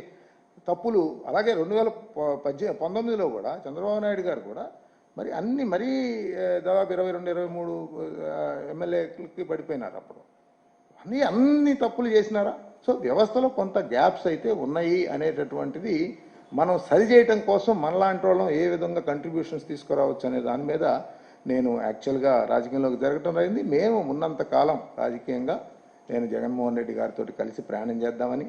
తప్పులు. అలాగే 2019లో కూడా చంద్రబాబు నాయుడు గారు కూడా మరీ దాదాపు 22-23 ఎమ్మెల్యేలకి పడిపోయినారు. అప్పుడు అన్ని తప్పులు చేసినారా? సో వ్యవస్థలో కొంత గ్యాప్స్ అయితే ఉన్నాయి అనేటటువంటిది మనం సరిచేయటం కోసం మనలాంటి వాళ్ళం ఏ విధంగా కంట్రిబ్యూషన్స్ తీసుకురావచ్చు అనే దాని మీద నేను యాక్చువల్గా రాజకీయంలోకి జరగటం అయింది. మేము ఉన్నంతకాలం రాజకీయంగా నేను జగన్మోహన్ రెడ్డి గారితో కలిసి ప్రయాణం చేద్దామని,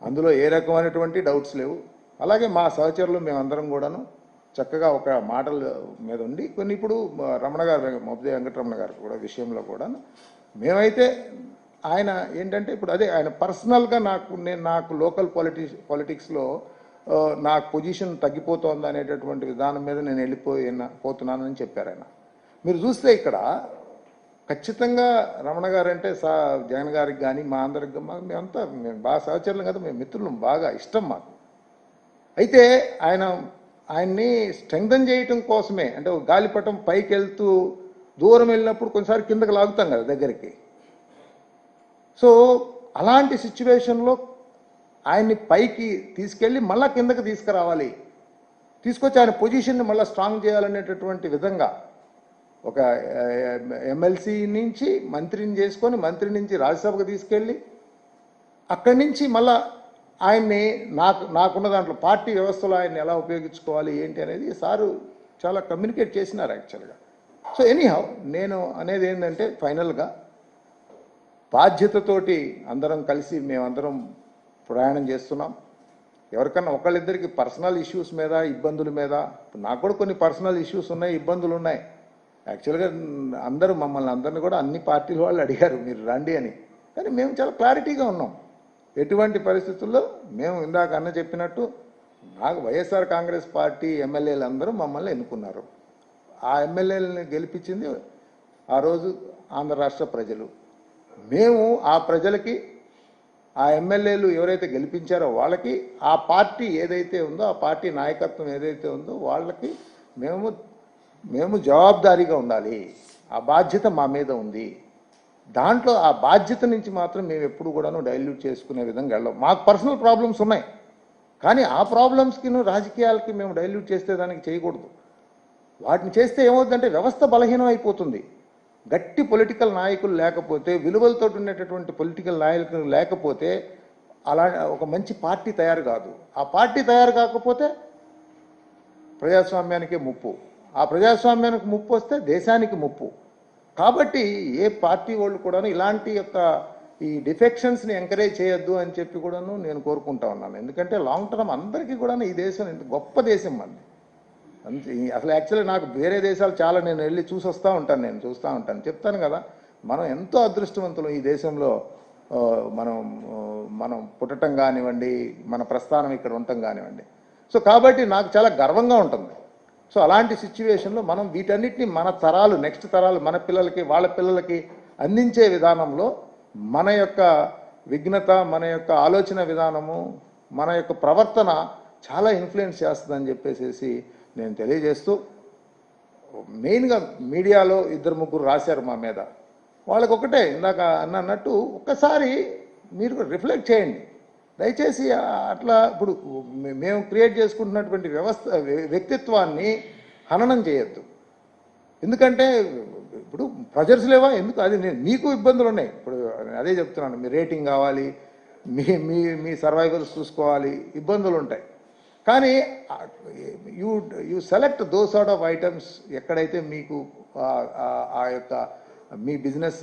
అందులో ఏ రకమైనటువంటి డౌట్స్ లేవు. అలాగే మా సహచరులు మేమందరం కూడాను చక్కగా ఒక మాటల మీద ఉండి ఇప్పుడు రమణ గారు, మోపిదేవి వెంకటరమణ గారు కూడా విషయంలో కూడా మేమైతే ఆయన ఏంటంటే ఇప్పుడు ఆయన పర్సనల్గా నాకు లోకల్ పాలిటిక్స్లో నాకు పొజిషన్ తగ్గిపోతుంది అనేటటువంటి విధానం మీద నేను పోతున్నానని చెప్పారు ఆయన. మీరు చూస్తే ఇక్కడ ఖచ్చితంగా రమణ గారు అంటే జగన్ గారికి కానీ మా అందరికి మేము బాగా సహచరులం కదా, మేము మిత్రులం, బాగా ఇష్టం మాకు. అయితే ఆయన్ని స్ట్రెంగ్థన్ చేయటం కోసమే, అంటే గాలిపటం పైకి వెళ్తూ దూరం వెళ్ళినప్పుడు కొన్నిసార్లు కిందకి లాగుతాం కదా దగ్గరికి. సో అలాంటి సిచ్యువేషన్లో ఆయన్ని పైకి తీసుకెళ్ళి మళ్ళీ కిందకి తీసుకురావాలి, తీసుకొచ్చి ఆయన పొజిషన్ని మళ్ళీ స్ట్రాంగ్ చేయాలనేటటువంటి విధంగా ఒక ఎమ్మెల్సీ నుంచి మంత్రిని చేసుకొని, మంత్రి నుంచి రాజ్యసభకు తీసుకెళ్ళి అక్కడి నుంచి మళ్ళా ఆయన్ని నాకున్న దాంట్లో పార్టీ వ్యవస్థలో ఆయన్ని ఎలా ఉపయోగించుకోవాలి ఏంటి అనేది సారు చాలా కమ్యూనికేట్ చేసినారు యాక్చువల్గా. సో ఎనీహౌ నేను అనేది ఏంటంటే ఫైనల్గా బాధ్యతతోటి అందరం కలిసి మేమందరం ప్రయాణం చేస్తున్నాం. ఎవరికన్నా ఒకళ్ళిద్దరికి పర్సనల్ ఇష్యూస్ మీద, ఇబ్బందుల మీద, నాకు కూడా కొన్ని పర్సనల్ ఇష్యూస్ ఉన్నాయి, ఇబ్బందులు ఉన్నాయి. యాక్చువల్గా అందరూ మమ్మల్ని అందరినీ కూడా అన్ని పార్టీల వాళ్ళు అడిగారు మీరు రండి అని, కానీ మేము చాలా క్లారిటీగా ఉన్నాం. ఎటువంటి పరిస్థితుల్లో మేము ఇందాక అన్న చెప్పినట్టు నాకు వైఎస్ఆర్ కాంగ్రెస్ పార్టీ ఎమ్మెల్యేలు అందరూ మమ్మల్ని ఎన్నుకున్నారు. ఆ ఎమ్మెల్యేలని గెలిపించింది ఆ రోజు ఆంధ్ర రాష్ట్ర ప్రజలు. మేము ఆ ప్రజలకి ఆ ఎమ్మెల్యేలు ఎవరైతే గెలిపించారో వాళ్ళకి ఆ పార్టీ ఏదైతే ఉందో ఆ పార్టీ నాయకత్వం ఏదైతే ఉందో వాళ్ళకి మేము జవాబుదారీగా ఉండాలి. ఆ బాధ్యత మా మీద ఉంది. దాంట్లో ఆ బాధ్యత నుంచి మాత్రం మేము ఎప్పుడు కూడాను డైల్యూట్ చేసుకునే విధంగా వెళ్ళాం. మాకు పర్సనల్ ప్రాబ్లమ్స్ ఉన్నాయి, కానీ ఆ ప్రాబ్లమ్స్కి రాజకీయాలకి మేము డైల్యూట్ చేస్తే దానికి చేయకూడదు. వాటిని చేస్తే ఏమవుతుందంటే వ్యవస్థ బలహీనం అయిపోతుంది. గట్టి పొలిటికల్ నాయకులు లేకపోతే, విలువలతో ఉండేటటువంటి పొలిటికల్ నాయకులు లేకపోతే అలా ఒక మంచి పార్టీ తయారు కాదు. ఆ పార్టీ తయారు కాకపోతే ప్రజాస్వామ్యానికే ముప్పు. ఆ ప్రజాస్వామ్యానికి ముప్పు వస్తే దేశానికి ముప్పు. కాబట్టి ఏ పార్టీ వాళ్ళు కూడాను ఇలాంటి ఈ డిఫెక్షన్స్ని ఎంకరేజ్ చేయొద్దు అని చెప్పి కూడాను నేను కోరుకుంటా ఉన్నాను. ఎందుకంటే లాంగ్ టర్మ్ అందరికీ కూడా ఈ దేశం ఇంత గొప్ప దేశం మంది. అసలు యాక్చువల్లీ నాకు వేరే దేశాలు చాలా నేను వెళ్ళి చూసి వస్తూ ఉంటాను, నేను చూస్తూ ఉంటాను, చెప్తాను కదా. మనం ఎంతో అదృష్టవంతులు ఈ దేశంలో మనం పుట్టడం కానివ్వండి, మన ప్రస్థానం ఇక్కడ ఉండటం కానివ్వండి. సో కాబట్టి నాకు చాలా గర్వంగా ఉంటుంది. సో అలాంటి సిచ్యువేషన్లో మనం వీటన్నిటిని మన తరాలు, నెక్స్ట్ తరాలు, మన పిల్లలకి వాళ్ళ పిల్లలకి అందించే విధానంలో మన యొక్క విఘ్నత, మన యొక్క ఆలోచన విధానము, మన యొక్క ప్రవర్తన చాలా ఇన్ఫ్లుయెన్స్ చేస్తుందని చెప్పేసి నేను తెలియజేస్తూ, మెయిన్గా మీడియాలో 2-3 రాశారు మా మీద. వాళ్ళకి ఒకటే ఇందాక అన్నట్టు ఒక్కసారి మీరు రిఫ్లెక్ట్ చేయండి దయచేసి. అట్లా ఇప్పుడు మేము క్రియేట్ చేసుకుంటున్నటువంటి వ్యక్తిత్వాన్ని హననం చేయొద్దు. ఎందుకంటే ఇప్పుడు ప్రెజర్స్ లేవా, ఎందుకు అది మీకు ఇబ్బందులు ఉన్నాయి. ఇప్పుడు అదే చెప్తున్నాను, మీ రేటింగ్ కావాలి, మీ సర్వైవల్స్ చూసుకోవాలి, ఇబ్బందులు ఉంటాయి. కానీ you select though sort of items ఎక్కడైతే మీకు ఆ యొక్క మీ బిజినెస్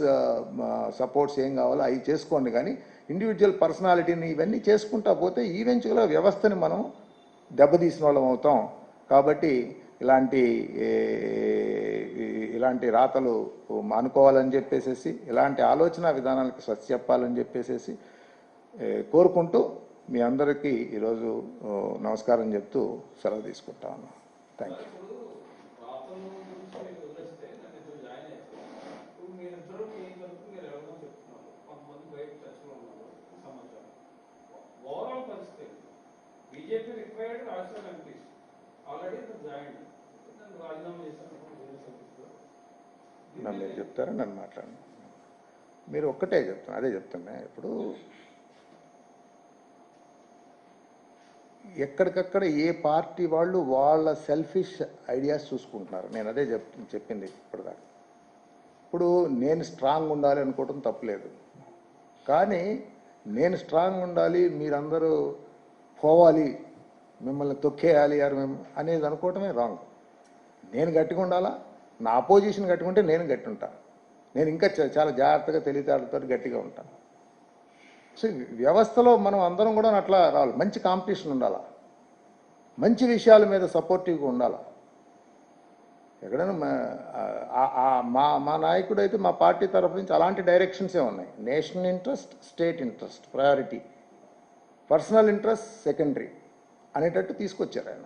సపోర్ట్స్ ఏం కావాలో అవి చేసుకోండి. కానీ ఇండివిజువల్ పర్సనాలిటీని ఇవన్నీ చేసుకుంటా పోతే ఈవెంచువల్గా వ్యవస్థని మనం దెబ్బతీసిన వాళ్ళం అవుతాం. కాబట్టి ఇలాంటి రాతలు మానుకోవాలని చెప్పేసి, ఇలాంటి ఆలోచన విధానాలకు స్వచ్ఛ చెప్పాలని చెప్పేసి కోరుకుంటూ మీ అందరికీ ఈరోజు నమస్కారం చెప్తూ సెలవు తీసుకుంటా ఉన్నాను. Thank you. బీజేపీ రిక్వైర్డ్ రాష్ట్ర ఎంపీస్ ఆల్రెడీ జాయిన్ రాజీనామా చేశారు. నన్ను చెప్తారా, నన్ను మాట్లాడండి. మీరు ఒక్కటే చెప్తాను, అదే చెప్తున్నా. ఇప్పుడు ఎక్కడికక్కడ ఏ పార్టీ వాళ్ళు వాళ్ళ సెల్ఫిష్ ఐడియాస్ చూసుకుంటున్నారు. నేను అదే చెప్పింది ఇప్పటిదాకా. ఇప్పుడు నేను స్ట్రాంగ్ ఉండాలి అనుకోవటం తప్పులేదు, కానీ నేను స్ట్రాంగ్ ఉండాలి, మీరందరూ పోవాలి, మిమ్మల్ని తొక్కేయాలి అనేది అనుకోవటమే రాంగ్. నేను గట్టిగా ఉండాలా, నా అపోజిషన్ గట్టిగా ఉంటే నేను గట్టి ఉంటాను. నేను ఇంకా చాలా జాగ్రత్తగా తెలివితేటలతో గట్టిగా ఉంటాను. సో వ్యవస్థలో మనం అందరం కూడా అట్లా రావాలి. మంచి కాంపిటీషన్ ఉండాలా, మంచి విషయాల మీద సపోర్టివ్గా ఉండాలా. ఎక్కడైనా మా నాయకుడు అయితే మా పార్టీ తరఫు నుంచి అలాంటి డైరెక్షన్సే ఉన్నాయి. National interest, state interest priority, personal interest secondary అనేటట్టు తీసుకొచ్చారు ఆయన.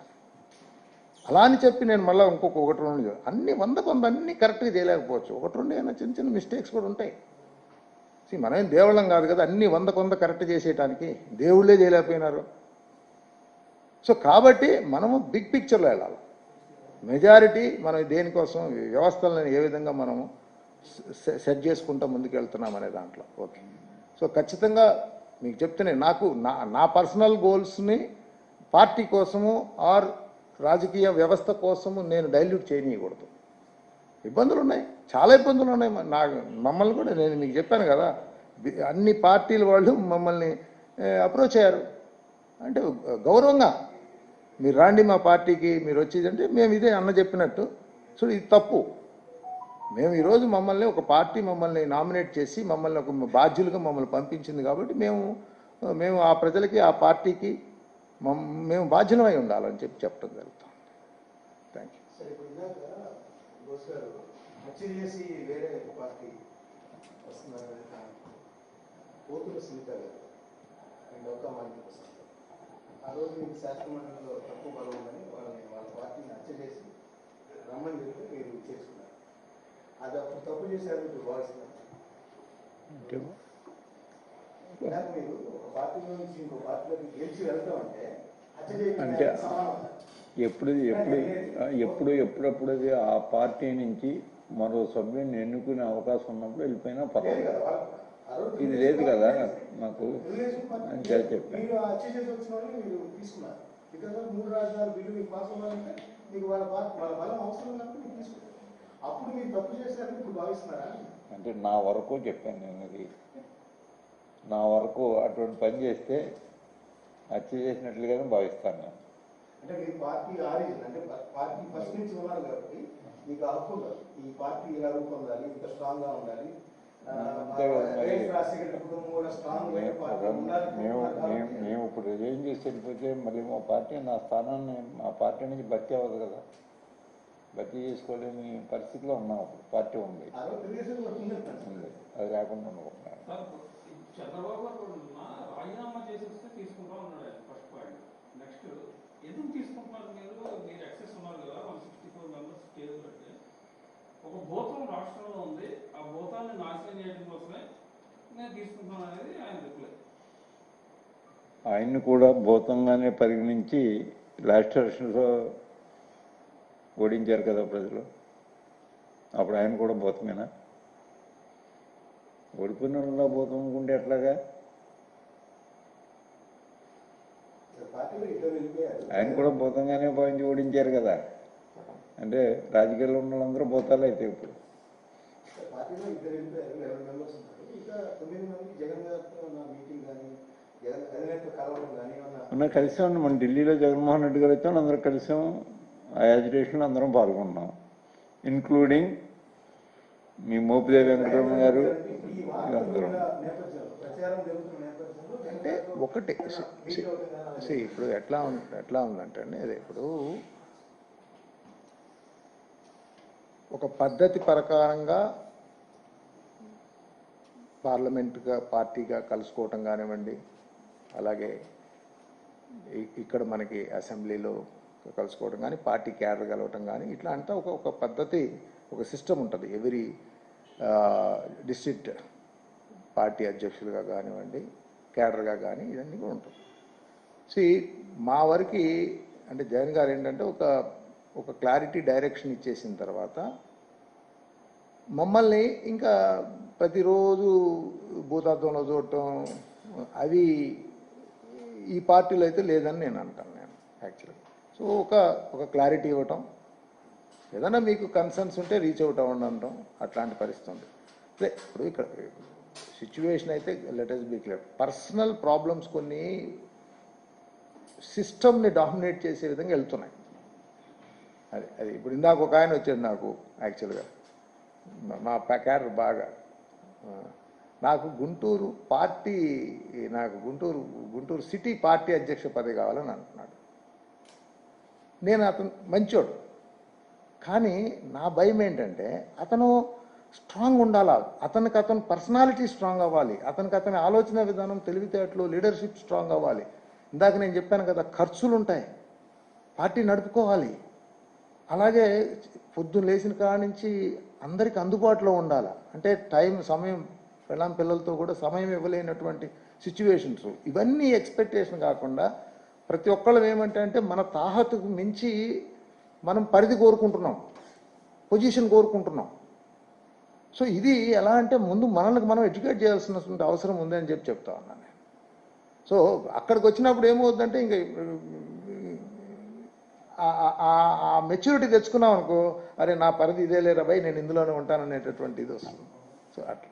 అలా అని చెప్పి నేను మళ్ళీ ఒకటి రెండు అన్ని 100 అన్నీ కరెక్ట్గా చేయలేకపోవచ్చు. 1-2 అయినా చిన్న చిన్న మిస్టేక్స్ కూడా ఉంటాయి. మనమేం దేవుళ్ళం కాదు కదా అన్ని 100 కరెక్ట్ చేసేయటానికి. దేవుళ్ళే చేయలేకపోయినారు. సో కాబట్టి మనము బిగ్ పిక్చర్లో వెళ్ళాలి. మెజారిటీ మనం దేనికోసం, వ్యవస్థలను ఏ విధంగా మనము సెట్ చేసుకుంటూ ముందుకు వెళ్తున్నాం అనే దాంట్లో. ఓకే. సో ఖచ్చితంగా మీకు చెప్తేనే నాకు నా పర్సనల్ గోల్స్ని పార్టీ కోసము ఆర్ రాజకీయ వ్యవస్థ కోసము నేను డైల్యూట్ చేయనీయకూడదు. ఇబ్బందులు ఉన్నాయి, చాలా ఇబ్బందులు ఉన్నాయి. మమ్మల్ని కూడా నేను మీకు చెప్పాను కదా, అన్ని పార్టీల వాళ్ళు మమ్మల్ని అప్రోచ్ అయ్యారు. అంటే గౌరవంగా మీరు రాండి మా పార్టీకి, మీరు వచ్చేది అంటే మేము ఇదే అన్న చెప్పినట్టు. సో ఇది తప్పు. మేము ఈరోజు మమ్మల్ని ఒక పార్టీ మమ్మల్ని నామినేట్ చేసి మమ్మల్ని ఒక బాధ్యులుగా మమ్మల్ని పంపించింది కాబట్టి మేము ఆ ప్రజలకి, ఆ పార్టీకి మేము బాధ్యులమై ఉండాలని చెప్పడం జరుగుతుంది. Thank you. హత్య చేసి వేరే పార్టీ వస్తున్నారు. పోతుల సునీత గారు అండ్ ఒక మంది ఆ రోజు మీకు శాసనమండలిలో తక్కువ బలం ఉందని వాళ్ళ పార్టీని హత్య చేసి రమ్మని చెప్తే మీరు చేసుకున్నారు. అది అప్పుడు తప్పు చేశారు ఇప్పుడు భావిస్తున్నారు. ఇలాగ మీరు ఒక పార్టీలో నుంచి ఇంకో పార్టీలోకి గెలిచి వెళ్తామంటే హత్య అంటే చేయడం సమానం. ఎప్పుడప్పుడు అది ఆ పార్టీ నుంచి మరో సభ్యుని ఎన్నుకునే అవకాశం ఉన్నప్పుడు వెళ్ళిపోయినా పర్వాలేదు. ఇది లేదు కదా మాకు అని చెప్పాను. మీరు హత్య చేసి వచ్చిన వాళ్ళని మీరు తీసుకున్నారు. ఇక్కడ 3 రాజధానుల బిల్లు మీకు పాస్ అవ్వాలంటే మీకు వాళ్ళ బలం అవసరం ఉన్నప్పుడు మీరు తీసుకున్నారు. అప్పుడు మీరు తప్పు చేశారని ఇప్పుడు భావిస్తున్నారా? అంటే నా వరకు చెప్పాను నేను. అది నా వరకు అటువంటి పని చేస్తే హత్య చేసినట్లుగానే భావిస్తాను నేను. అంటే మీరు పార్టీ ఆరిజిన్ అంటే పార్టీ ఫస్ట్ నుంచి ఉన్నారు కాబట్టి మీకు హక్కు ఉండదు. ఈ పార్టీ ఇలా రూపొందాలి, ఇంత స్ట్రాంగ్ గా ఉండాలి, మేము ఇప్పుడు ఏం చేసి వెళ్ళిపోతే మళ్ళీ మా పార్టీ నా స్థానాన్ని మా పార్టీ నుంచి భర్తీ అవ్వదు కదా. భర్తీ చేసుకోలేని పరిస్థితిలో ఉన్నాం. అప్పుడు పార్టీ ఉంది, అది లేకుండా అనుకుంటున్నాను. చంద్రబాబు గారు కూడా రాజీనామా చేసి వస్తే తీసుకుంటా ఉన్నాడు ఆయన. First point. నెక్స్ట్ ఎందుకు తీసుకుంటున్నారు మీరు ఎక్సెస్ ఉన్నారు కదా 164 మెంబర్స్ స్టేజ్ బట్టి. ఒక భూతం రాష్ట్రంలో ఉంది, ఆ భూతాన్ని నాశనం చేయడం కోసమే నేను తీసుకుంటున్నాను అనేది ఆయన రిప్లై. ఆయన్ని కూడా భూతంగానే పరిగణించి లాస్ట్ ఎలక్షన్లో ఓడించారు కదా ప్రజలు. అప్పుడు ఆయన కూడా భూతమేనా? ఓడిపోయిన వాళ్ళ భూతం అనుకుంటే ఎట్లాగా? ఆయన కూడా భూతంగానే భావించి ఓడించారు కదా. అంటే రాజకీయాల్లో ఉన్న వాళ్ళందరూ భూతాలు అయితే ఇప్పుడు మనం కలిసాం. మన ఢిల్లీలో జగన్మోహన్ రెడ్డి గారు అయితే అందరం కలిసాం. ఆ యాజిటేషన్లో అందరం పాల్గొన్నాం, ఇంక్లూడింగ్ మీ మోపిదేవి వెంకటరమణ గారు అందరం. అంటే ఒకటి ఇప్పుడు ఎట్లా ఉందంటే అండి, అదే ఇప్పుడు ఒక పద్ధతి ప్రకారంగా పార్లమెంటుగా పార్టీగా కలుసుకోవటం కానివ్వండి, అలాగే ఇక్కడ మనకి అసెంబ్లీలో కలుసుకోవడం కానీ, పార్టీ క్యాడర్ కలవటం కానీ, ఇట్లా అంతా ఒక పద్ధతి, ఒక సిస్టమ్ ఉంటుంది. ఎవరి డిస్ట్రిక్ట్ పార్టీ అధ్యక్షులుగా కానివ్వండి, క్యాడర్గా కానీ ఇవన్నీ కూడా ఉంటుంది. మా వరకు అంటే జగన్ గారు ఏంటంటే ఒక క్లారిటీ డైరెక్షన్ ఇచ్చేసిన తర్వాత మమ్మల్ని ఇంకా ప్రతిరోజు భూతత్వంలో చూడటం అవి ఈ పార్టీలో అయితే లేదని నేను అంటాను యాక్చువల్గా. సో ఒక క్లారిటీ ఇవ్వటం, ఏదైనా మీకు కన్సర్న్స్ ఉంటే రీచ్ అవుట్ అవ్వండి అనడం, అట్లాంటి పరిస్థితి ఉంది. అదే ఇప్పుడు ఇక్కడ సిచ్యువేషన్ అయితే let us be clear. Personal problems కొన్ని సిస్టమ్ని డామినేట్ చేసే విధంగా వెళ్తున్నాయి. అది ఇప్పుడు ఇందాక ఒక ఆయన వచ్చాడు నాకు యాక్చువల్గా, మా క్యాడర్ బాగా, నాకు గుంటూరు సిటీ పార్టీ అధ్యక్ష పదవి కావాలని అంటున్నాడు. నేను అతను మంచోడు, కానీ నా భయం ఏంటంటే అతను స్ట్రాంగ్ ఉండాలా, అతను పర్సనాలిటీ స్ట్రాంగ్ అవ్వాలి, అతని ఆలోచన విధానం, తెలివితేటలు, లీడర్షిప్ స్ట్రాంగ్ అవ్వాలి. ఇందాక నేను చెప్పాను కదా, ఖర్చులు ఉంటాయి, పార్టీ నడుపుకోవాలి. అలాగే పొద్దున్న లేచిన కాడ నుంచి అందరికి అందుబాటులో ఉండాలి. అంటే సమయం పిల్లలతో కూడా సమయం ఇవ్వలేనటువంటి సిచ్యువేషన్స్, ఇవన్నీ ఎక్స్పెక్టేషన్ కాకుండా ప్రతి ఒక్కళ్ళం ఏమంటే మన తాహతుకు మించి మనం పరిధి కోరుకుంటున్నాం, పొజిషన్ కోరుకుంటున్నాం. సో ఇది ఎలా అంటే ముందు మనల్ని మనం ఎడ్యుకేట్ చేయాల్సినటువంటి అవసరం ఉందని చెప్తా ఉన్నాను నేను. సో అక్కడికి వచ్చినప్పుడు ఏమవుతుందంటే ఇంకా ఆ మెచ్యూరిటీ తెచ్చుకున్నాం అనుకో, అరే నా పరిధి ఇదే లేరా భయ్, నేను ఇందులోనే ఉంటాననేటటువంటి ఇది వస్తుంది. సో అట్లా